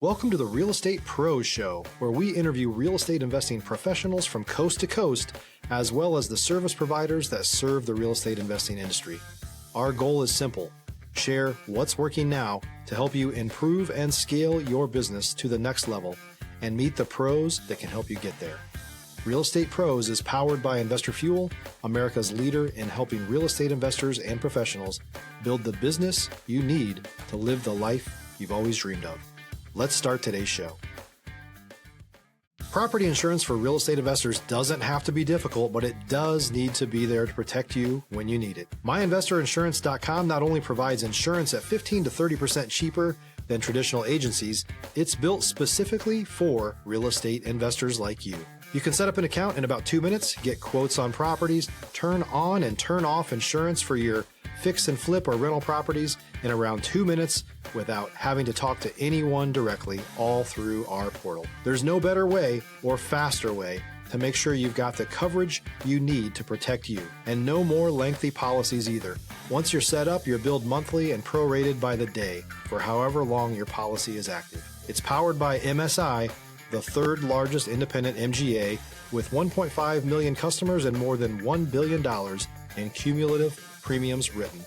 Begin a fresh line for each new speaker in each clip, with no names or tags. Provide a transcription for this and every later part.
Welcome to the Real Estate Pros Show, where we interview real estate investing professionals from coast to coast, as well as the service providers that serve the real estate investing industry. Our goal is simple: share what's working now to help you improve and scale your business to the next level and meet the pros that can help you get there. Real Estate Pros is powered by Investor Fuel, America's leader in helping real estate investors and professionals build the business you need to live the life you've always dreamed of. Let's start today's show. Property insurance for real estate investors doesn't have to be difficult, but it does need to be there to protect you when you need it. MyInvestorInsurance.com not only provides insurance at 15 to 30% cheaper than traditional agencies, it's built specifically for real estate investors like you. You can set up an account in about 2 minutes, get quotes on properties, turn on and turn off insurance for your fix and flip or rental properties in around 2 minutes without having to talk to anyone directly, all through our portal. There's no better way or faster way to make sure you've got the coverage you need to protect you, and no more lengthy policies either. Once you're set up, you're billed monthly and prorated by the day for however long your policy is active. It's powered by MSI, the third largest independent MGA, with 1.5 million customers and more than $1 billion in cumulative premiums written.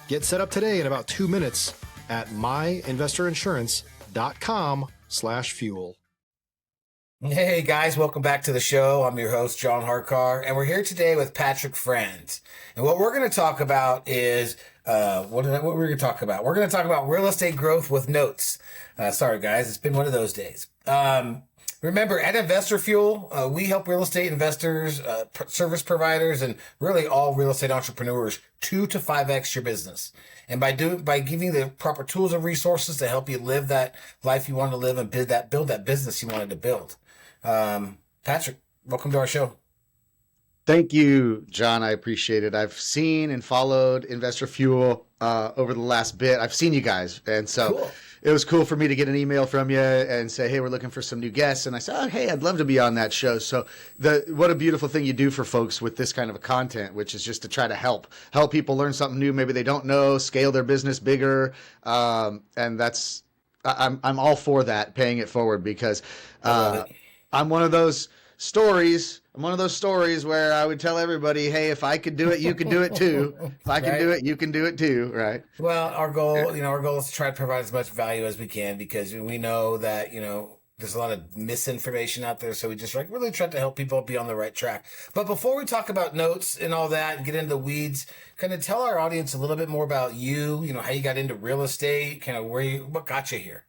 Get set up today in about 2 minutes at myinvestorinsurance.com/fuel.
Hey guys, welcome back to the show. I'm your host, John Harcar, and we're here today with Patrick Franz. And what we're going to talk about is, what we're going to talk about? We're going to talk about real estate growth with notes. Sorry guys, it's been one of those days. Remember, at Investor Fuel, we help real estate investors, service providers, and really all real estate entrepreneurs 2 to 5x your business. And by giving the proper tools and resources to help you live that life you want to live and build that business you wanted to build. Patrick, welcome to our show.
Thank you, John. I appreciate it. I've seen and followed Investor Fuel over the last bit. I've seen you guys, and so cool. It was cool for me to get an email from you and say, hey, we're looking for some new guests. And I said, oh, hey, I'd love to be on that show. So what a beautiful thing you do for folks with this kind of a content, which is just to try to help people learn something new. Maybe they don't know, scale their business bigger. And that's, I'm all for that, paying it forward, because I'm one of those stories. I'm one of those stories where I would tell everybody, hey, if I could do it, you can do it too. If I can do it, you can do it too. Right.
Well, our goal is to try to provide as much value as we can, because we know that, there's a lot of misinformation out there. So we just really try to help people be on the right track. But before we talk about notes and all that and get into the weeds, kind of tell our audience a little bit more about you, how you got into real estate, kind of what got you here.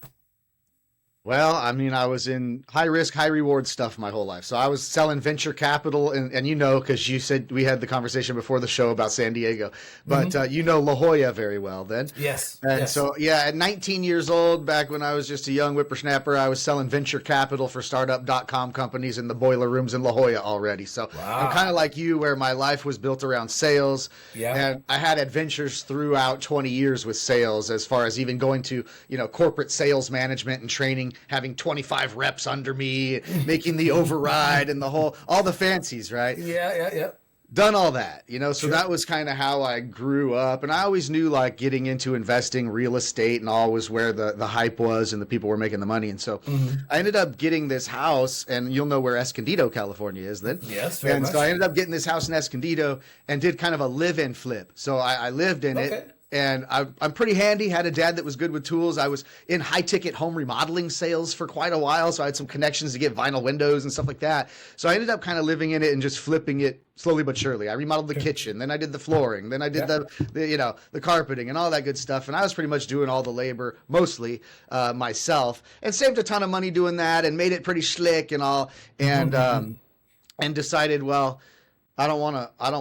Well, I mean, I was in high risk, high reward stuff my whole life. So I was selling venture capital, and because you said we had the conversation before the show about San Diego, but La Jolla very well then.
Yes.
And so, at 19 years old, back when I was just a young whippersnapper, I was selling venture capital for startup.com companies in the boiler rooms in La Jolla already. So wow. I'm kind of like you, where my life was built around sales. Yeah. And I had adventures throughout 20 years with sales, as far as even going to, corporate sales management and training, having 25 reps under me, making the override and all the fancies, right?
Yeah.
Done all that, so sure. That was kind of how I grew up. And I always knew getting into investing, real estate and all was where the hype was and the people were making the money. And so I ended up getting this house, and you'll know where Escondido, California is then.
Yes,
very much. So I ended up getting this house in Escondido and did kind of a live-in flip. So I lived in it. And I'm pretty handy, had a dad that was good with tools. I was in high-ticket home remodeling sales for quite a while, so I had some connections to get vinyl windows and stuff like that. So I ended up kind of living in it and just flipping it slowly but surely. I remodeled the kitchen, then I did the flooring, then I did the carpeting and all that good stuff. And I was pretty much doing all the labor, mostly myself, and saved a ton of money doing that and made it pretty slick and all. And and decided, well, I don't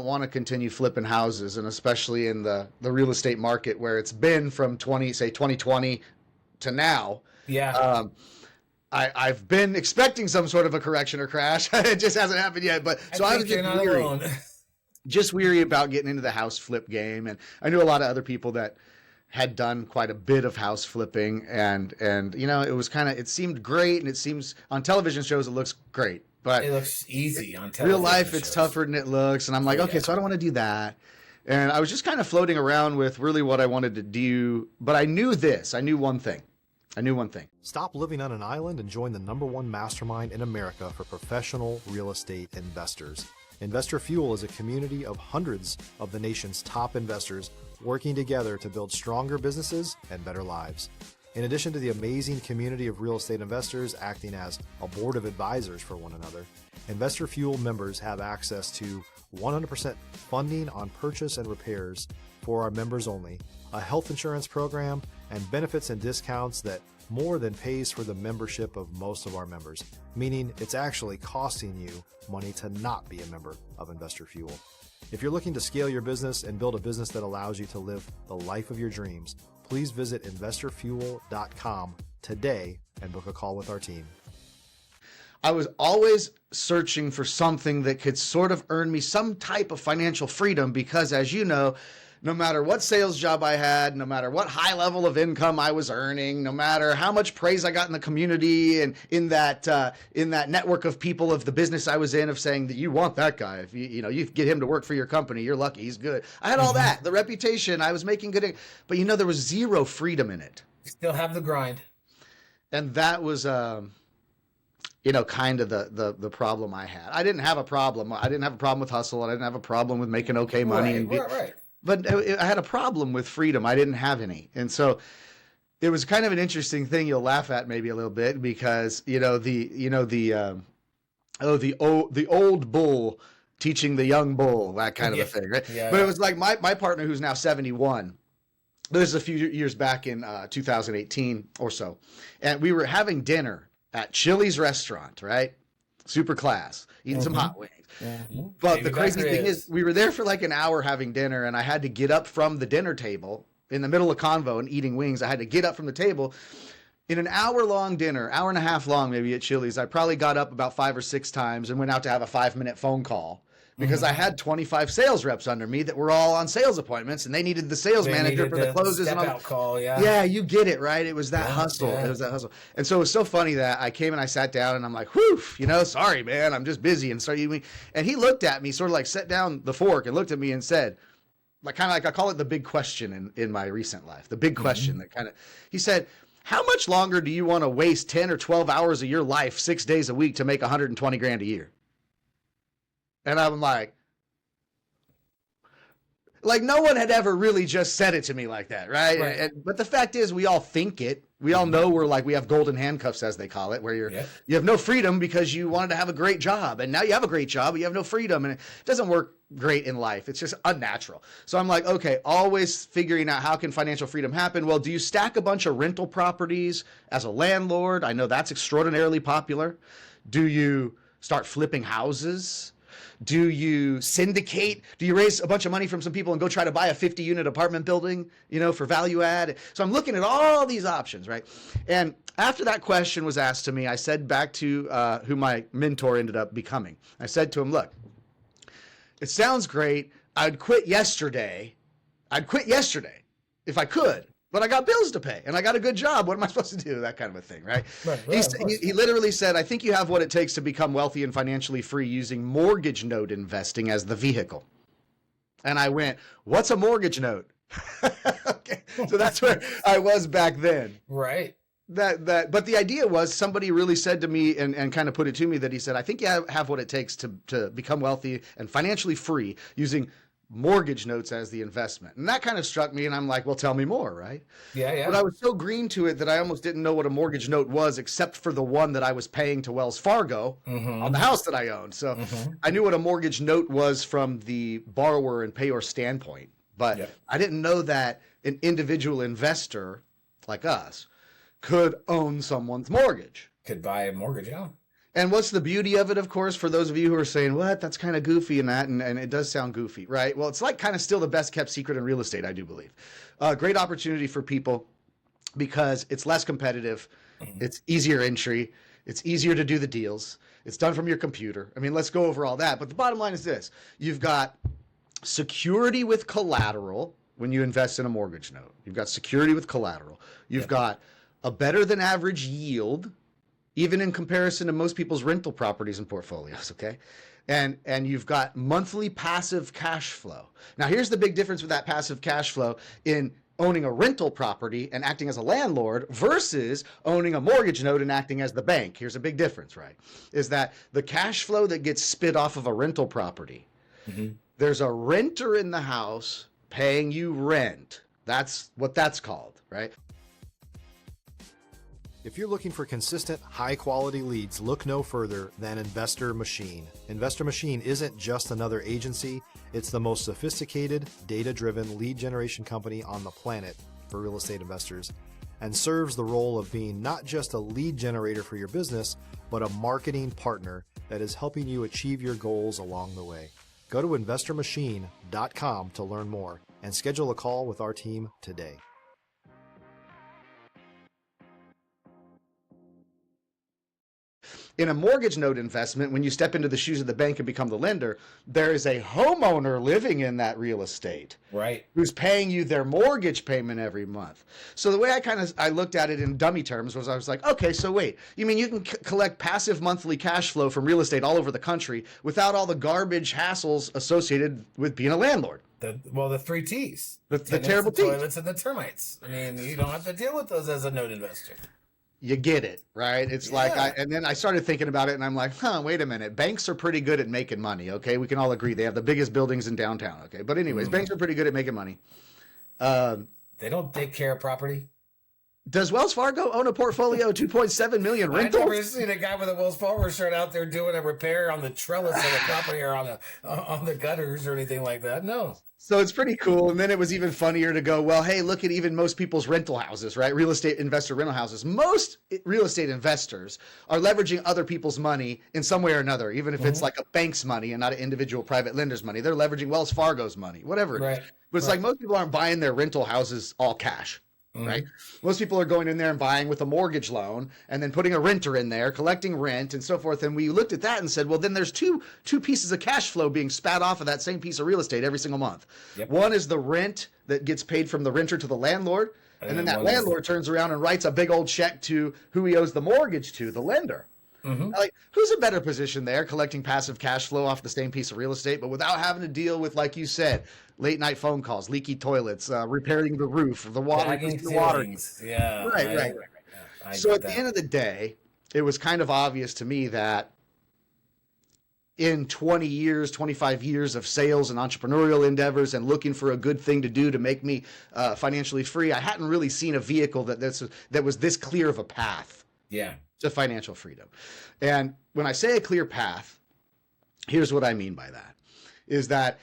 want to continue flipping houses, and especially in the real estate market where it's been from 2020 to now.
Yeah.
I've been expecting some sort of a correction or crash. It just hasn't happened yet. But so I was just weary about getting into the house flip game, and I knew a lot of other people that had done quite a bit of house flipping, and it was it seemed great, and it seems on television shows it looks great. But
it looks easy on television.
Real life, it's tougher than it looks. And I'm like, okay, so I don't want to do that. And I was just kind of floating around with really what I wanted to do. But I knew one thing. I knew one thing.
Stop living on an island and join the #1 mastermind in America for professional real estate investors. Investor Fuel is a community of hundreds of the nation's top investors working together to build stronger businesses and better lives. In addition to the amazing community of real estate investors acting as a board of advisors for one another, Investor Fuel members have access to 100% funding on purchase and repairs for our members only, a health insurance program, and benefits and discounts that more than pays for the membership of most of our members, meaning it's actually costing you money to not be a member of Investor Fuel. If you're looking to scale your business and build a business that allows you to live the life of your dreams, please visit investorfuel.com today and book a call with our team.
I was always searching for something that could sort of earn me some type of financial freedom because, as you know, no matter what sales job I had, no matter what high level of income I was earning, no matter how much praise I got in the community and in that network of people of the business I was in, of saying that you want that guy, if you get him to work for your company, you're lucky, he's good. I had all that, the reputation, I was making good, but there was zero freedom in it.
Still have the grind.
And that was kind of the problem I had. I didn't have a problem. I didn't have a problem with hustle. I didn't have a problem with making okay money.
Right.
But I had a problem with freedom. I didn't have any. And so it was kind of an interesting thing. You'll laugh at maybe a little bit because, the old bull teaching the young bull, that kind of a thing, right?
Yeah.
But it was like my partner, who's now 71, this is a few years back in 2018 or so. And we were having dinner at Chili's restaurant, right? Super class, eating some hot wings. But the crazy thing is, we were there for like an hour having dinner, and I had to get up from the dinner table in the middle of convo and eating wings. I had to get up from the table. In an hour-long dinner, hour and a half long maybe at Chili's, I probably got up about 5 or 6 times and went out to have a 5-minute phone call because I had 25 sales reps under me that were all on sales appointments, and they needed the sales manager for the closes.
Step out call,
yeah, you get it, right? It was that hustle. Yeah. It was that hustle. And so it was so funny that I came and I sat down and I'm like, whew, sorry, man, I'm just busy. And and he looked at me, sort of like set down the fork and looked at me and said, like I call it the big question in my recent life, the big question he said, how much longer do you want to waste 10 or 12 hours of your life, 6 days a week to make 120 grand a year? And I'm like no one had ever really just said it to me like that, right? But the fact is, we all think it. We all know we have golden handcuffs, as they call it, where you have no freedom because you wanted to have a great job, and now you have a great job, but you have no freedom, and it doesn't work great in life. It's just unnatural. So I'm like, okay, always figuring out how can financial freedom happen. Well, do you stack a bunch of rental properties as a landlord? I know that's extraordinarily popular. Do you start flipping houses? Do you syndicate? Do you raise a bunch of money from some people and go try to buy a 50-unit apartment building, for value add? So I'm looking at all these options, right? And after that question was asked to me, I said back to who my mentor ended up becoming. I said to him, look, it sounds great. I'd quit yesterday if I could. But I got bills to pay and I got a good job. What am I supposed to do? That kind of a thing, right? He literally said, I think you have what it takes to become wealthy and financially free using mortgage note investing as the vehicle. And I went, what's a mortgage note? Okay. So that's where I was back then.
Right.
But the idea was, somebody really said to me and kind of put it to me that he said, I think you have what it takes to become wealthy and financially free using mortgage notes as the investment. And that kind of struck me, and I'm like, well, tell me more, right?
Yeah.
But I was so green to it that I almost didn't know what a mortgage note was, except for the one that I was paying to Wells Fargo on the house that I owned. So I knew what a mortgage note was from the borrower and payer standpoint, but I didn't know that an individual investor like us could own someone's mortgage.
Could buy a mortgage, yeah.
And what's the beauty of it, of course, for those of you who are saying, what, that's kind of goofy and that, and it does sound goofy, right? Well, it's like kind of still the best kept secret in real estate, I do believe. Great opportunity for people because it's less competitive. It's easier entry. It's easier to do the deals. It's done from your computer. I mean, let's go over all that. But the bottom line is this. You've got security with collateral when you invest in a mortgage note. You've got security with collateral. You've got a better than average yield, even in comparison to most people's rental properties and portfolios, okay? And you've got monthly passive cash flow. Now, here's the big difference with that passive cash flow. In owning a rental property and acting as a landlord versus owning a mortgage note and acting as the bank. Here's a big difference, right? Is that the cash flow that gets spit off of a rental property, there's a renter in the house paying you rent. That's what that's called, right?
If you're looking for consistent, high-quality leads, look no further than Investor Machine. Investor Machine isn't just another agency. It's the most sophisticated, data-driven lead generation company on the planet for real estate investors, and serves the role of being not just a lead generator for your business, but a marketing partner that is helping you achieve your goals along the way. Go to investormachine.com to learn more and schedule a call with our team today.
In a mortgage note investment, when you step into the shoes of the bank and become the lender, there is a homeowner living in that real estate,
right,
who's paying you their mortgage payment every month. So the way I looked at it in dummy terms was I was like, okay, so wait, you mean you can collect passive monthly cash flow from real estate all over the country without all the garbage hassles associated with being a landlord?
The three T's.
The terrible T's.
Toilets and the termites. I mean, you don't have to deal with those as a note investor.
You get it, right? It's like, and then I started thinking about it and I'm like, wait a minute. Banks are pretty good at making money, okay? We can all agree. They have the biggest buildings in downtown, okay? But anyways, banks are pretty good at making money.
They don't take care of property.
Does Wells Fargo own a portfolio of 2.7 million rentals?
I've never seen a guy with a Wells Fargo shirt out there doing a repair on the trellis of the property or on the gutters or anything like that. No.
So it's pretty cool. And then it was even funnier to go, well, hey, look at even most people's rental houses, right? Real estate investor rental houses. Most real estate investors are leveraging other people's money in some way or another, even if it's like a bank's money and not an individual private lender's money. They're leveraging Wells Fargo's money, whatever it is. But it's like most people aren't buying their rental houses all cash. Right? Most people are going in there and buying with a mortgage loan and then putting a renter in there, collecting rent and so forth. And we looked at that and said, well, then there's two pieces of cash flow being spat off of that same piece of real estate every single month. Yep. One is the rent that gets paid from the renter to the landlord. And then that landlord turns around and writes a big old check to who he owes the mortgage to, the lender. Like, who's a better position there, collecting passive cash flow off the same piece of real estate, but without having to deal with, like you said, late night phone calls, leaky toilets, repairing the roof, the water.
Yeah.
Right. Yeah, so at the end of the day, it was kind of obvious to me that in 20 years, 25 years of sales and entrepreneurial endeavors and looking for a good thing to do to make me financially free, I hadn't really seen a vehicle that was this clear of a path.
Yeah.
To financial freedom. And when I say a clear path, here's what I mean by that, is that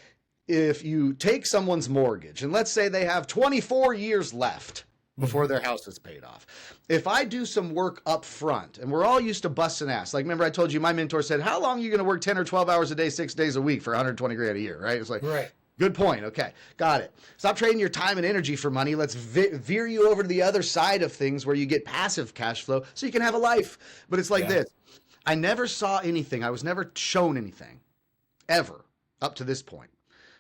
if you take someone's mortgage and let's say they have 24 years left before their house is paid off. If I do some work up front, and we're all used to busting ass. Like, remember I told you my mentor said, how long are you going to work 10 or 12 hours a day, 6 days a week for 120 grand a year, right? It's like,
right.
Good point. Okay, got it. Stop trading your time and energy for money. Let's veer you over to the other side of things where you get passive cash flow so you can have a life. But it's like this. I never saw anything. I was never shown anything ever up to this point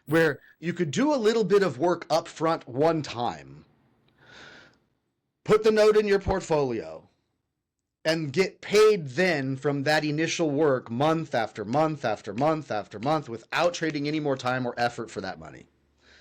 where you could do a little bit of work up front one time, put the note in your portfolio, and get paid then from that initial work month after month after month after month without trading any more time or effort for that money.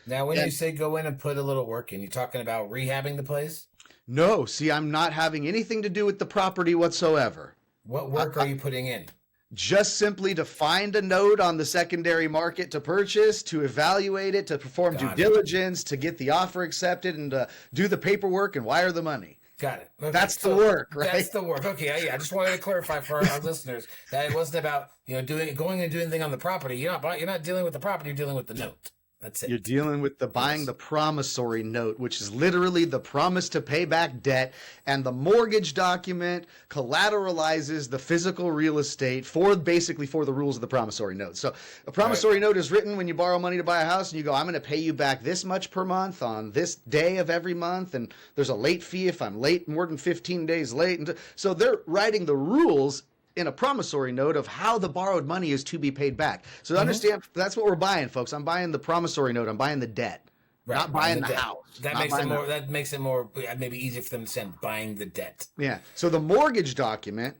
Now, when you say go in and put a little work in, you talking about rehabbing the place?
No, see, I'm not having anything to do with the property whatsoever.
What work are you putting in?
Just simply to find a note on the secondary market to purchase, to evaluate it, to perform due diligence, to get the offer accepted, and to do the paperwork and wire the money.
Got it. Okay,
that's the work, right?
That's the work. Okay, yeah. I just wanted to clarify for our listeners that it wasn't about going and doing anything on the property. You're not dealing with the property. You're dealing with the note. That's it.
You're dealing with buying the promissory note, which is literally the promise to pay back debt, and the mortgage document collateralizes the physical real estate basically for the rules of the promissory note. So a promissory note is written when you borrow money to buy a house and you go, I'm going to pay you back this much per month on this day of every month, and there's a late fee if I'm late, more than 15 days late. And so they're writing the rules in a promissory note of how the borrowed money is to be paid back. So understand, that's what we're buying, folks. I'm buying the promissory note. I'm buying the debt, not buying the house.
That makes it more maybe easier for them to send, buying the debt.
Yeah. So the mortgage document,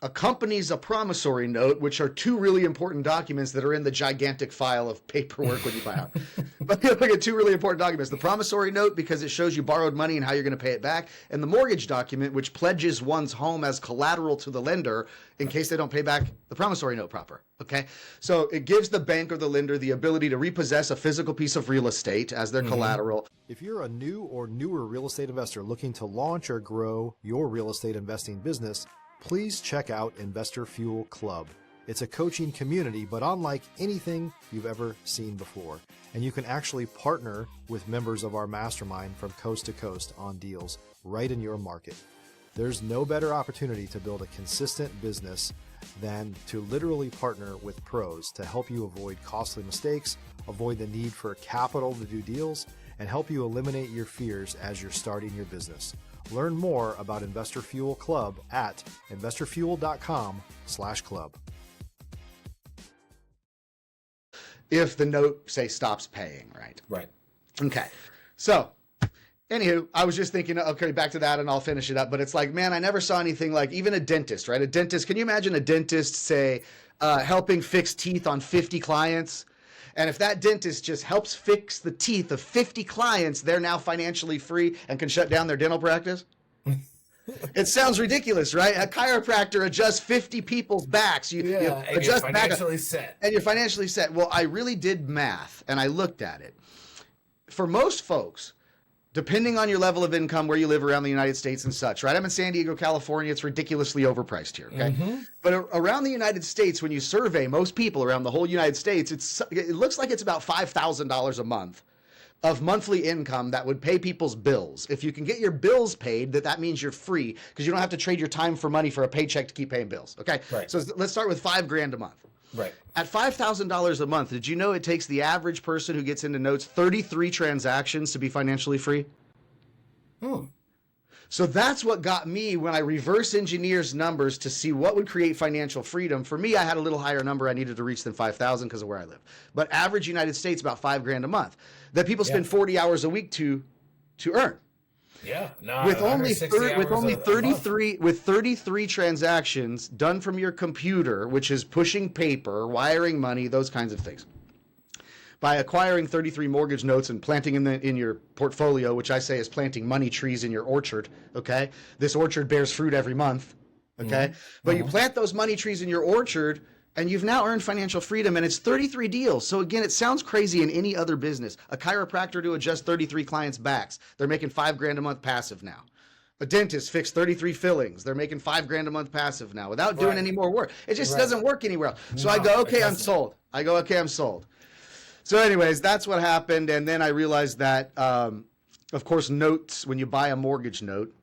accompanies a promissory note, which are two really important documents that are in the gigantic file of paperwork when you buy out. But look at two really important documents. The promissory note, because it shows you borrowed money and how you're going to pay it back, and the mortgage document, which pledges one's home as collateral to the lender in case they don't pay back the promissory note proper. Okay? So it gives the bank or the lender the ability to repossess a physical piece of real estate as their collateral.
If you're a new or newer real estate investor looking to launch or grow your real estate investing business, please check out Investor Fuel Club. It's a coaching community, but unlike anything you've ever seen before. And you can actually partner with members of our mastermind from coast to coast on deals right in your market. There's no better opportunity to build a consistent business than to literally partner with pros to help you avoid costly mistakes, avoid the need for capital to do deals, and help you eliminate your fears as you're starting your business. Learn more about Investor Fuel Club at investorfuel.com/club.
If the note, say, stops paying, right?
Right.
Okay. So, anywho, I was just thinking, okay, back to that and I'll finish it up. But it's like, man, I never saw anything like even a dentist, right? A dentist, can you imagine a dentist, say, helping fix teeth on 50 clients? And if that dentist just helps fix the teeth of 50 clients, they're now financially free and can shut down their dental practice? It sounds ridiculous, right? A chiropractor adjusts 50 people's backs.
And you're financially set.
And you're financially set. Well, I really did math, and I looked at it. For most folks, depending on your level of income, where you live around the United States and such, right? I'm in San Diego, California. It's ridiculously overpriced here, okay? But around the United States, when you survey most people around the whole United States, it looks like it's about $5,000 a month of monthly income that would pay people's bills. If you can get your bills paid, that means you're free because you don't have to trade your time for money for a paycheck to keep paying bills, okay?
Right.
So let's start with $5,000 a month.
Right.
At $5,000 a month, did you know it takes the average person who gets into notes 33 transactions to be financially free? So that's what got me when I reverse engineers numbers to see what would create financial freedom. For me, I had a little higher number I needed to reach than 5,000 because of where I live. But average United States, about $5,000 a month that people spend 40 hours a week to earn.
Yeah. No,
With only 33 transactions done from your computer, which is pushing paper, wiring money, those kinds of things. By acquiring 33 mortgage notes and planting in your portfolio, which I say is planting money trees in your orchard, okay? This orchard bears fruit every month, okay? But you plant those money trees in your orchard, and you've now earned financial freedom, and it's 33 deals. So again, it sounds crazy in any other business. A chiropractor to adjust 33 clients' backs. They're making $5,000 a month passive now. A dentist fixed 33 fillings. They're making $5,000 a month passive now without doing any more work. It just doesn't work anywhere else. So I go, okay, I'm sold. I'm sold. So anyways, that's what happened. And then I realized that, of course, notes, when you buy a mortgage note,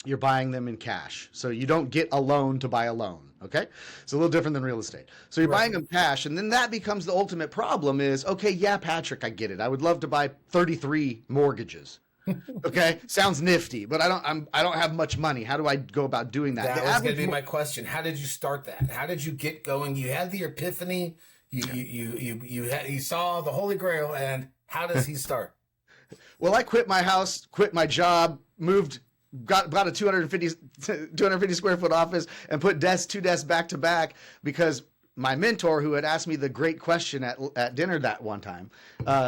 you're buying them in cash. So you don't get a loan to buy a loan, okay? It's a little different than real estate. So you're buying them cash, and then that becomes the ultimate problem is, okay, yeah, Patrick, I get it. I would love to buy 33 mortgages. Okay, sounds nifty, but I don't have much money. How do I go about doing that?
That was going to be my question. How did you start that? How did you get going? You had the epiphany. You saw the Holy Grail, and how does he start?
Well, I quit my house, quit my job, got a 250 square foot office, and put two desks back to back because my mentor, who had asked me the great question at dinner that one time,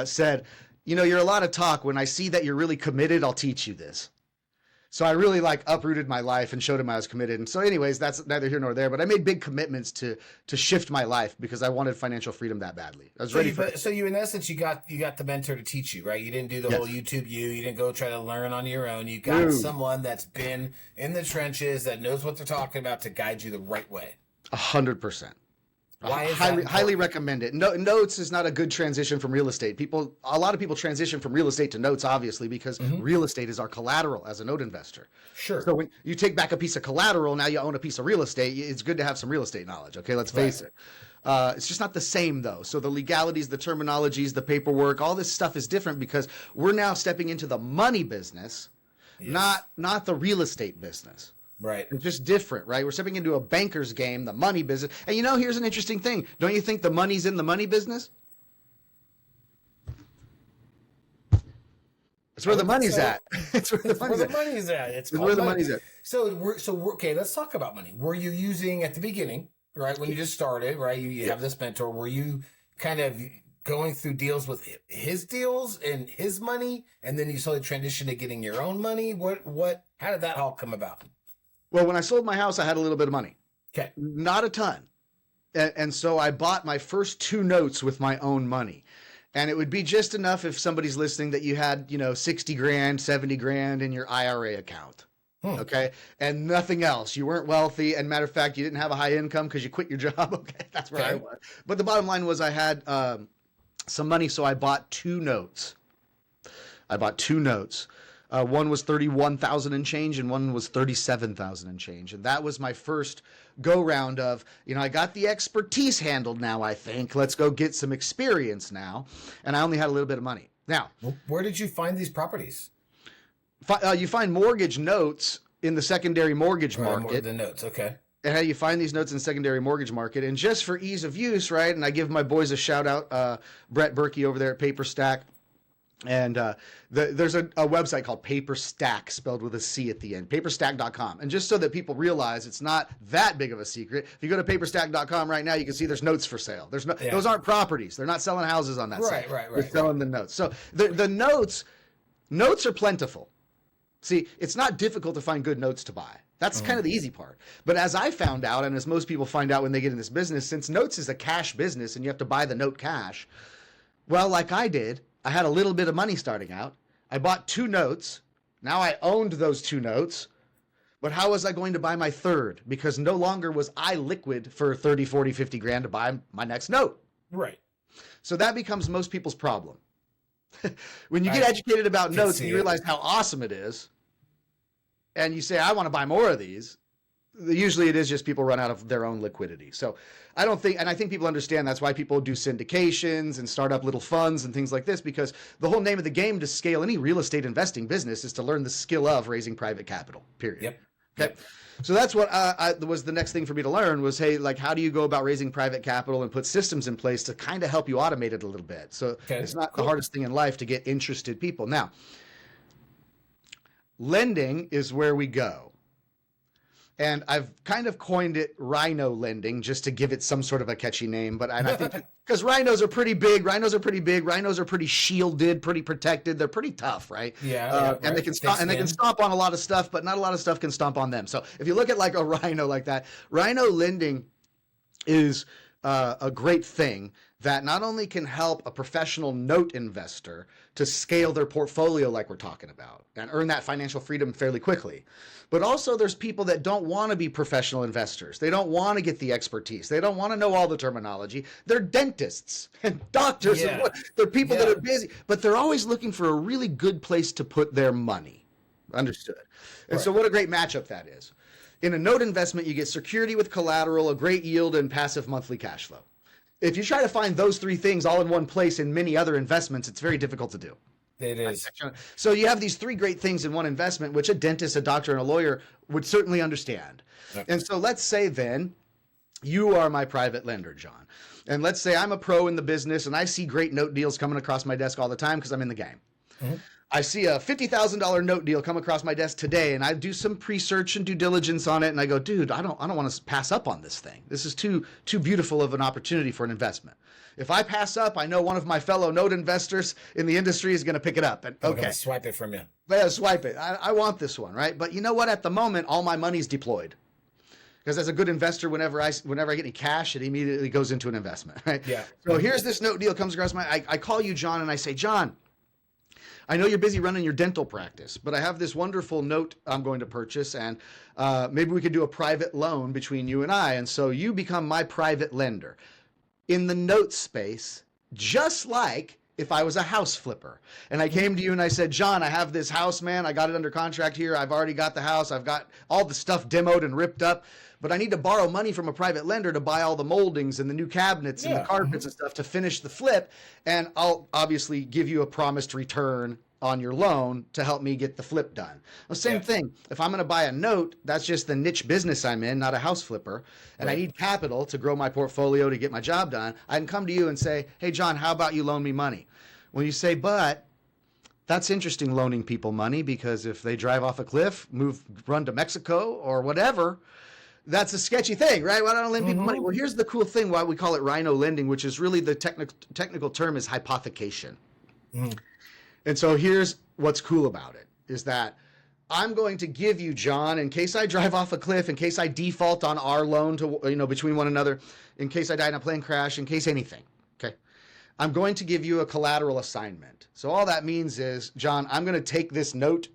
said, you know, you're a lot of talk. When I see that you're really committed, I'll teach you this. So I really uprooted my life and showed him I was committed. And so anyways, that's neither here nor there, but I made big commitments to shift my life because I wanted financial freedom that badly. I was ready for it.
So you, in essence, you got the mentor to teach you, right? You didn't do the whole YouTube you didn't go try to learn on your own. You got someone that's been in the trenches that knows what they're talking about to guide you the right way.
100%.
Why is
highly recommend it. Notes is not a good transition from real estate. A lot of people transition from real estate to notes, obviously, because real estate is our collateral as a note investor.
Sure.
So when you take back a piece of collateral, now you own a piece of real estate. It's good to have some real estate knowledge. Okay, let's face it. It's just not the same though. So the legalities, the terminologies, the paperwork, all this stuff is different because we're now stepping into the money business, not the real estate business.
Right.
It's just different, right? We're stepping into a banker's game, the money business. And you know, here's an interesting thing. Don't you think the money's in the money business? It's where the money's at.
It's where the money's at. It's
where the money's at.
So okay, let's talk about money. Were you using at the beginning, right, when you just started, right? You have this mentor. Were you kind of going through deals with his deals and his money, and then you slowly transitioned to getting your own money? How did that all come about?
Well, when I sold my house, I had a little bit of money.
Okay.
Not a ton. And so I bought my first 2 notes with my own money. And it would be just enough if somebody's listening that you had, 60 grand, 70 grand in your IRA account. Okay. And nothing else. You weren't wealthy. And matter of fact, you didn't have a high income because you quit your job. Okay. That's where I was. But the bottom line was I had some money. So I bought 2 notes. One was 31,000 and change, and one was 37,000 and change. And that was my first go round of, I got the expertise handled now, I think. Let's go get some experience now. And I only had a little bit of money. Now,
where did you find these properties?
You find mortgage notes in the secondary mortgage market.
The notes, okay.
And how you find these notes in the secondary mortgage market. And just for ease of use, right? And I give my boys a shout out, Brett Berkey over there at PaperStack. And there's a website called PaperStack, spelled with a C at the end, paperstack.com. And just so that people realize it's not that big of a secret, if you go to paperstack.com right now, you can see there's notes for sale. Those aren't properties. They're not selling houses on that site.
Right.
They're selling the notes. So the notes are plentiful. See, it's not difficult to find good notes to buy. That's kind of the easy part. But as I found out, and as most people find out when they get in this business, since notes is a cash business and you have to buy the note cash, well, like I did, I had a little bit of money starting out. I bought 2 notes. Now I owned those 2 notes. But how was I going to buy my third? Because no longer was I liquid for 30, 40, 50 grand to buy my next note.
Right.
So that becomes most people's problem. When you get educated about notes and you realize how awesome it is, and you say, I want to buy more of these, usually it is just people run out of their own liquidity. So I think people understand that's why people do syndications and start up little funds and things like this, because the whole name of the game to scale any real estate investing business is to learn the skill of raising private capital, period.
Yep.
Okay. So that's what was the next thing for me to learn was, hey, like, how do you go about raising private capital and put systems in place to kind of help you automate it a little bit? So it's not the hardest thing in life to get interested people. Now, lending is where we go. And I've kind of coined it Rhino lending just to give it some sort of a catchy name. But I think because rhinos are pretty big, rhinos are pretty shielded, pretty protected. They're pretty tough, right?
Yeah.
And they can stomp on a lot of stuff, but not a lot of stuff can stomp on them. So if you look at like a rhino like that, rhino lending is a great thing that not only can help a professional note investor to scale their portfolio like we're talking about and earn that financial freedom fairly quickly, but also there's people that don't want to be professional investors. They don't want to get the expertise. They don't want to know all the terminology. They're dentists and doctors.
Yeah.
They're people that are busy, but they're always looking for a really good place to put their money. Understood. And so what a great matchup that is. In a note investment, you get security with collateral, a great yield, and passive monthly cash flow. If you try to find those 3 things all in one place in many other investments, it's very difficult to do.
It is.
So you have these 3 great things in one investment, which a dentist, a doctor, and a lawyer would certainly understand. Okay. And so let's say then you are my private lender, John. And let's say I'm a pro in the business and I see great note deals coming across my desk all the time because I'm in the game. Mm-hmm. I see a $50,000 note deal come across my desk today, and I do some pre-search and due diligence on it, and I go, dude, I don't want to pass up on this thing. This is too beautiful of an opportunity for an investment. If I pass up, I know one of my fellow note investors in the industry is going to to pick it up. And
swipe it from you.
Yeah, swipe it. I want this one, right? But you know what? At the moment, all my money's deployed. Because as a good investor, whenever I get any cash, it immediately goes into an investment, right?
Yeah.
So here's this note deal comes across I call you, John, and I say, John, I know you're busy running your dental practice, but I have this wonderful note I'm going to purchase, and maybe we could do a private loan between you and I. And so you become my private lender in the note space, just like if I was a house flipper. And I came to you and I said, John, I have this house, man. I got it under contract here. I've already got the house. I've got all the stuff demoed and ripped up, but I need to borrow money from a private lender to buy all the moldings and the new cabinets and the carpets and stuff to finish the flip. And I'll obviously give you a promised return on your loan to help me get the flip done. Well, same thing. If I'm going to buy a note, that's just the niche business I'm in, not a house flipper. And I need capital to grow my portfolio to get my job done. I can come to you and say, hey, John, how about you loan me money? When you say, but that's interesting, loaning people money, because if they drive off a cliff, run to Mexico or whatever, that's a sketchy thing, right? Why don't I lend people money? Well, here's the cool thing why we call it Rhino lending, which is really the technical term is hypothecation. And so here's what's cool about it is that I'm going to give you, John, in case I drive off a cliff, in case I default on our loan to, between one another, in case I die in a plane crash, in case anything, okay? I'm going to give you a collateral assignment. So all that means is, John, I'm going to take this note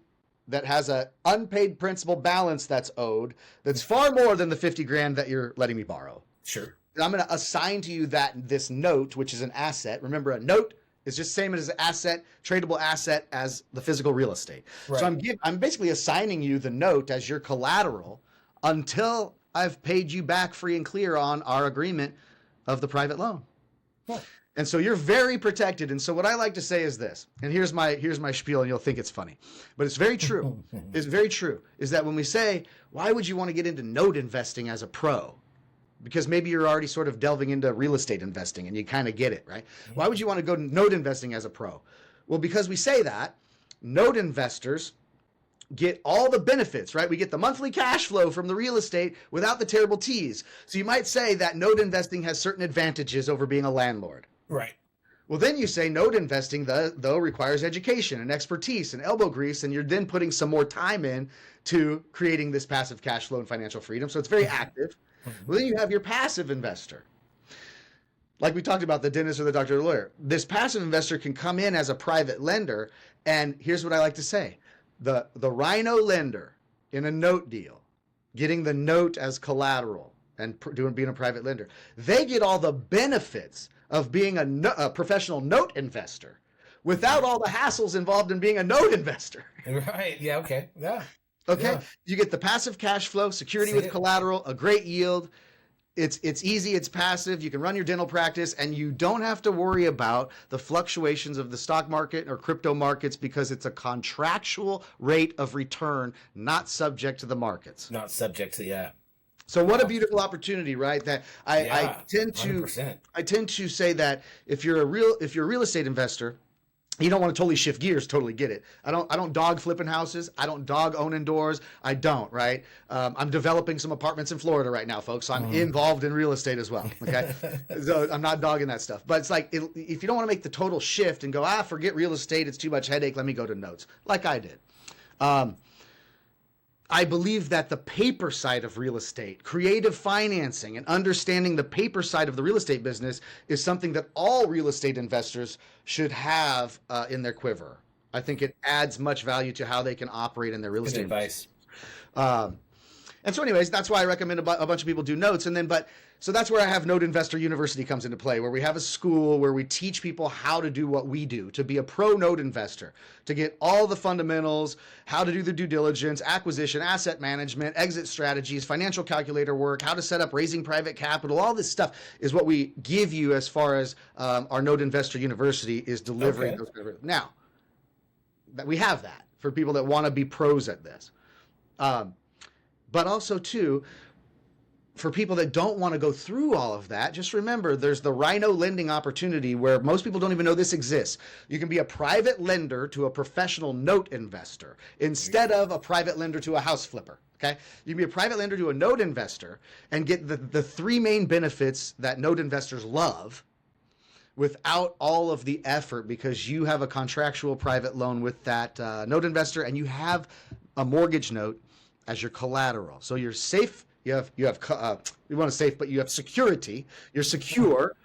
that has a unpaid principal balance that's owed, that's far more than the 50 grand that you're letting me borrow.
Sure.
And I'm going to assign to you this note, which is an asset. Remember, a note is just the same as an asset, tradable asset as the physical real estate. Right. So I'm basically assigning you the note as your collateral until I've paid you back free and clear on our agreement of the private loan. Huh. And so you're very protected. And so what I like to say is this, and here's my spiel, and you'll think it's funny, but it's very true. It's very true, is that when we say, why would you want to get into note investing as a pro? Because maybe you're already sort of delving into real estate investing and you kind of get it, right? Why would you want to go note investing as a pro? Well, because we say that note investors get all the benefits, right? We get the monthly cash flow from the real estate without the terrible T's. So you might say that note investing has certain advantages over being a landlord.
Right.
Well, then you say note investing, though, requires education and expertise and elbow grease, and you're then putting some more time in to creating this passive cash flow and financial freedom. So it's very active. Well, then you have your passive investor. Like we talked about, the dentist or the doctor or the lawyer. This passive investor can come in as a private lender, and here's what I like to say. The Rhino lender in a note deal, getting the note as collateral and being a private lender, they get all the benefits of being a professional note investor without all the hassles involved in being a note investor.
Right. Yeah. Okay. Yeah.
Okay.
Yeah.
You get the passive cash flow, security with collateral, a great yield. It's easy. It's passive. You can run your dental practice, and you don't have to worry about the fluctuations of the stock market or crypto markets because it's a contractual rate of return, not subject to the markets.
Not subject to, yeah.
So what a beautiful opportunity, right? That I tend to
100%.
Say that if you're a real estate investor, you don't want to totally shift gears. Totally get it. I don't dog flipping houses. I don't dog owning doors. I don't. Right. I'm developing some apartments in Florida right now, folks. So I'm involved in real estate as well. Okay. So I'm not dogging that stuff. But it's like if you don't want to make the total shift and go, forget real estate, it's too much headache, let me go to notes, like I did. I believe that the paper side of real estate, creative financing, and understanding the paper side of the real estate business is something that all real estate investors should have in their quiver. I think it adds much value to how they can operate in their real estate
advice.
And so anyways, that's why I recommend a bunch of people do notes. So that's where I have Note Investor University comes into play, where we have a school where we teach people how to do what we do, to be a pro note investor, to get all the fundamentals, how to do the due diligence, acquisition, asset management, exit strategies, financial calculator work, how to set up raising private capital. All this stuff is what we give you as far as our Note Investor University is delivering. Okay. Now, we have that for people that want to be pros at this. But also, too, for people that don't want to go through all of that, just remember there's the Rhino lending opportunity where most people don't even know this exists. You can be a private lender to a professional note investor instead of a private lender to a house flipper. Okay, you can be a private lender to a note investor and get the three main benefits that note investors love without all of the effort, because you have a contractual private loan with that note investor and you have a mortgage note as your collateral. So you're safe. You have you want to safe, but you have security. You're secure,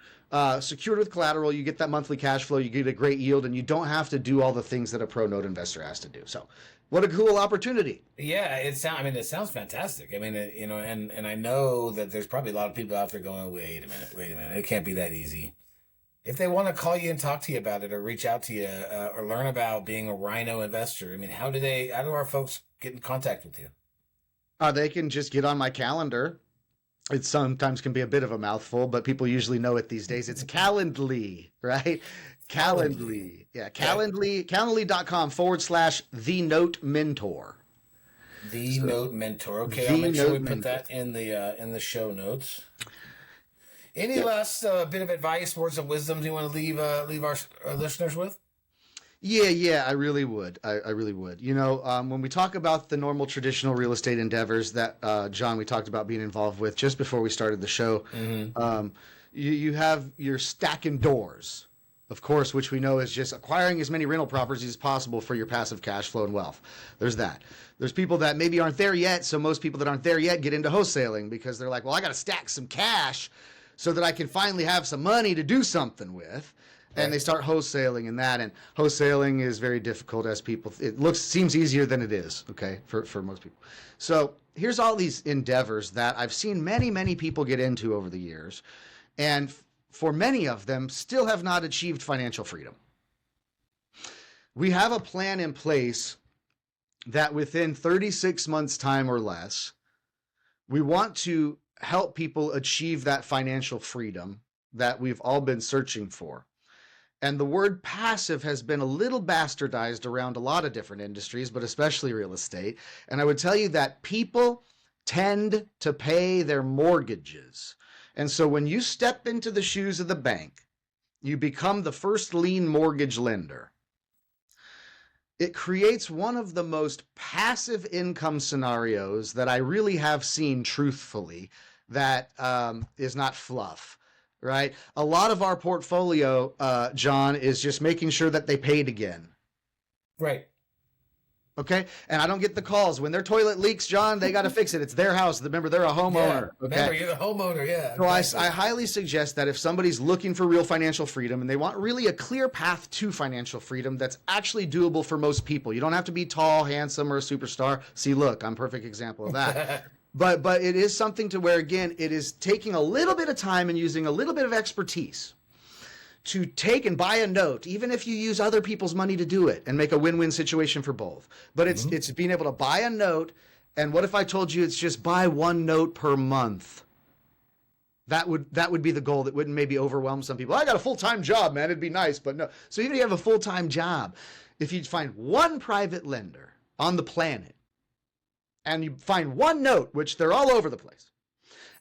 secured with collateral. You get that monthly cash flow. You get a great yield, and you don't have to do all the things that a pro note investor has to do. So, what a cool opportunity!
Yeah, it sounds fantastic. I mean, and I know that there's probably a lot of people out there going, wait a minute, it can't be that easy. If they want to call you and talk to you about it, or reach out to you, or learn about being a Rhino investor, I mean, how do our folks get in contact with you?
They can just get on my calendar. It sometimes can be a bit of a mouthful, but people usually know it these days. It's Calendly, right? Calendly. Yeah, Calendly, calendly.com/the note mentor.
The Note Mentor. Okay, I'll make sure we put that in the show notes. Any last bit of advice, words of wisdom you want to leave our listeners with?
Yeah, I really would. I really would. When we talk about the normal traditional real estate endeavors that, John, we talked about being involved with just before we started the show, you have your stacking doors, of course, which we know is just acquiring as many rental properties as possible for your passive cash flow and wealth. There's that. There's people that maybe aren't there yet. So most people that aren't there yet get into wholesaling because they're like, well, I got to stack some cash so that I can finally have some money to do something with. And they start wholesaling in that, and wholesaling is very difficult as people. Seems easier than it is, okay, for most people. So here's all these endeavors that I've seen many people get into over the years, and for many of them still have not achieved financial freedom. We have a plan in place that within 36 months time or less, we want to help people achieve that financial freedom that we've all been searching for. And the word passive has been a little bastardized around a lot of different industries, but especially real estate. And I would tell you that people tend to pay their mortgages. And so when you step into the shoes of the bank, you become the first lien mortgage lender. It creates one of the most passive income scenarios that I really have seen, truthfully, that is not fluff. Right? A lot of our portfolio, John, is just making sure that they paid again.
Right.
Okay. And I don't get the calls when their toilet leaks, John, they got to fix it. It's their house. Remember, they're a homeowner.
Yeah, remember, you're the homeowner. Yeah.
So I highly suggest that if somebody's looking for real financial freedom and they want really a clear path to financial freedom that's actually doable for most people, you don't have to be tall, handsome, or a superstar. See, look, I'm a perfect example of that. But it is something to where, again, it is taking a little bit of time and using a little bit of expertise to take and buy a note, even if you use other people's money to do it, and make a win-win situation for both. But it's being able to buy a note. And what if I told you it's just buy one note per month? That would be the goal. That wouldn't maybe overwhelm some people. I got a full-time job, man. It'd be nice, but no. So even if you have a full-time job, if you find one private lender on the planet, and you find one note, which they're all over the place,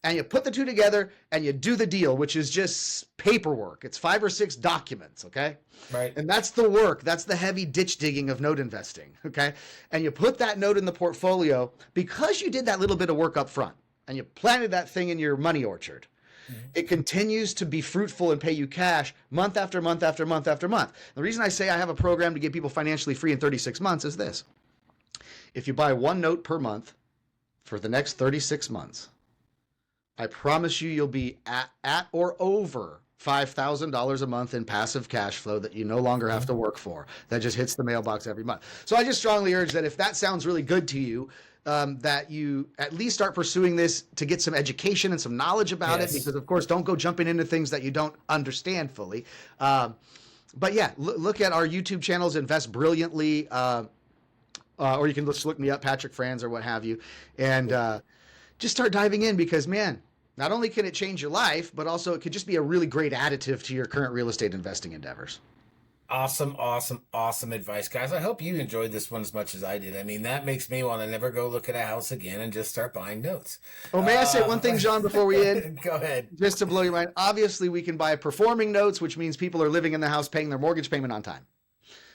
and you put the two together and you do the deal, which is just paperwork. It's 5 or 6 documents, okay?
Right.
And that's the work. That's the heavy ditch digging of note investing, okay? And you put that note in the portfolio because you did that little bit of work up front and you planted that thing in your money orchard. It continues to be fruitful and pay you cash month after month after month after month. The reason I say I have a program to get people financially free in 36 months is this. If you buy one note per month for the next 36 months, I promise you'll be at or over $5,000 a month in passive cash flow that you no longer have to work for. That just hits the mailbox every month. So I just strongly urge that if that sounds really good to you, that you at least start pursuing this to get some education and some knowledge about it. Because, of course, don't go jumping into things that you don't understand fully. But yeah, look at our YouTube channels, Invest Brilliantly, or you can just look me up, Patrick Franz or what have you, and just start diving in because, man, not only can it change your life, but also it could just be a really great additive to your current real estate investing endeavors.
Awesome advice, guys. I hope you enjoyed this one as much as I did. I mean, that makes me want to never go look at a house again and just start buying notes.
Oh, may I say one thing, John, before we end?
Go ahead.
Just to blow your mind. Obviously, we can buy performing notes, which means people are living in the house paying their mortgage payment on time.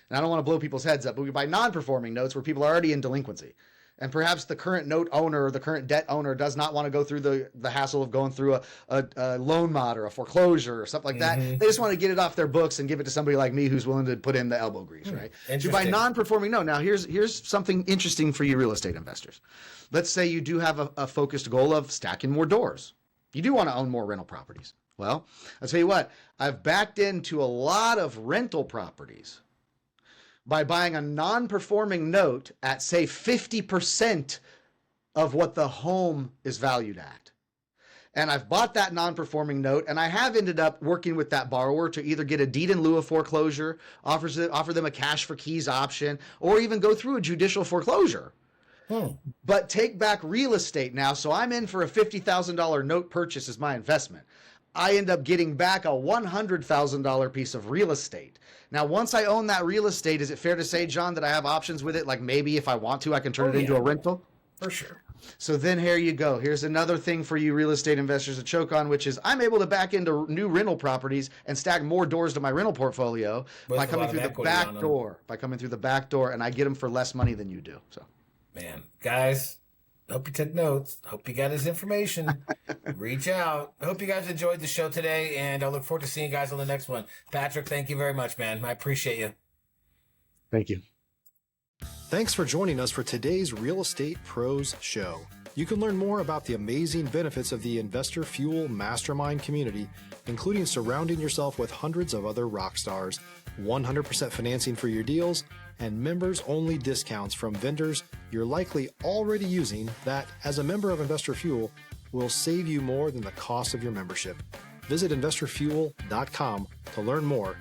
And I don't want to blow people's heads up, but we buy non-performing notes where people are already in delinquency. And perhaps the current note owner or the current debt owner does not want to go through the hassle of going through a loan mod or a foreclosure or something like that. They just want to get it off their books and give it to somebody like me who's willing to put in the elbow grease, right? So by non-performing note. Now, here's something interesting for you real estate investors. Let's say you do have a focused goal of stacking more doors. You do want to own more rental properties. Well, I'll tell you what, I've backed into a lot of rental properties by buying a non-performing note at, say, 50% of what the home is valued at. And I've bought that non-performing note, and I have ended up working with that borrower to either get a deed in lieu of foreclosure, offer them a cash for keys option, or even go through a judicial foreclosure. But take back real estate now, so I'm in for a $50,000 note purchase as my investment. I end up getting back a $100,000 piece of real estate. Now, once I own that real estate, is it fair to say, John, that I have options with it? Like maybe if I want to, I can turn it into a rental?
For sure.
So then here you go. Here's another thing for you real estate investors to choke on, which is I'm able to back into new rental properties and stack more doors to my rental portfolio by coming through the back door. By coming through the back door, and I get them for less money than you do. So,
man, guys, hope you took notes. Hope you got his information. Reach out. I hope you guys enjoyed the show today, and I look forward to seeing you guys on the next one. Patrick, thank you very much, man. I appreciate you.
Thank you.
Thanks for joining us for today's Real Estate Pros Show. You can learn more about the amazing benefits of the Investor Fuel Mastermind community, including surrounding yourself with hundreds of other rock stars, 100% financing for your deals, and members-only discounts from vendors you're likely already using that, as a member of Investor Fuel, will save you more than the cost of your membership. Visit investorfuel.com to learn more.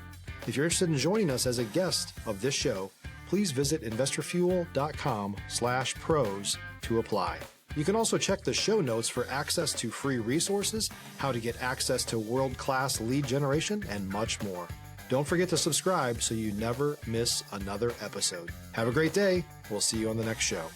If you're interested in joining us as a guest of this show, please visit investorfuel.com/pros to apply. You can also check the show notes for access to free resources, how to get access to world-class lead generation, and much more. Don't forget to subscribe so you never miss another episode. Have a great day. We'll see you on the next show.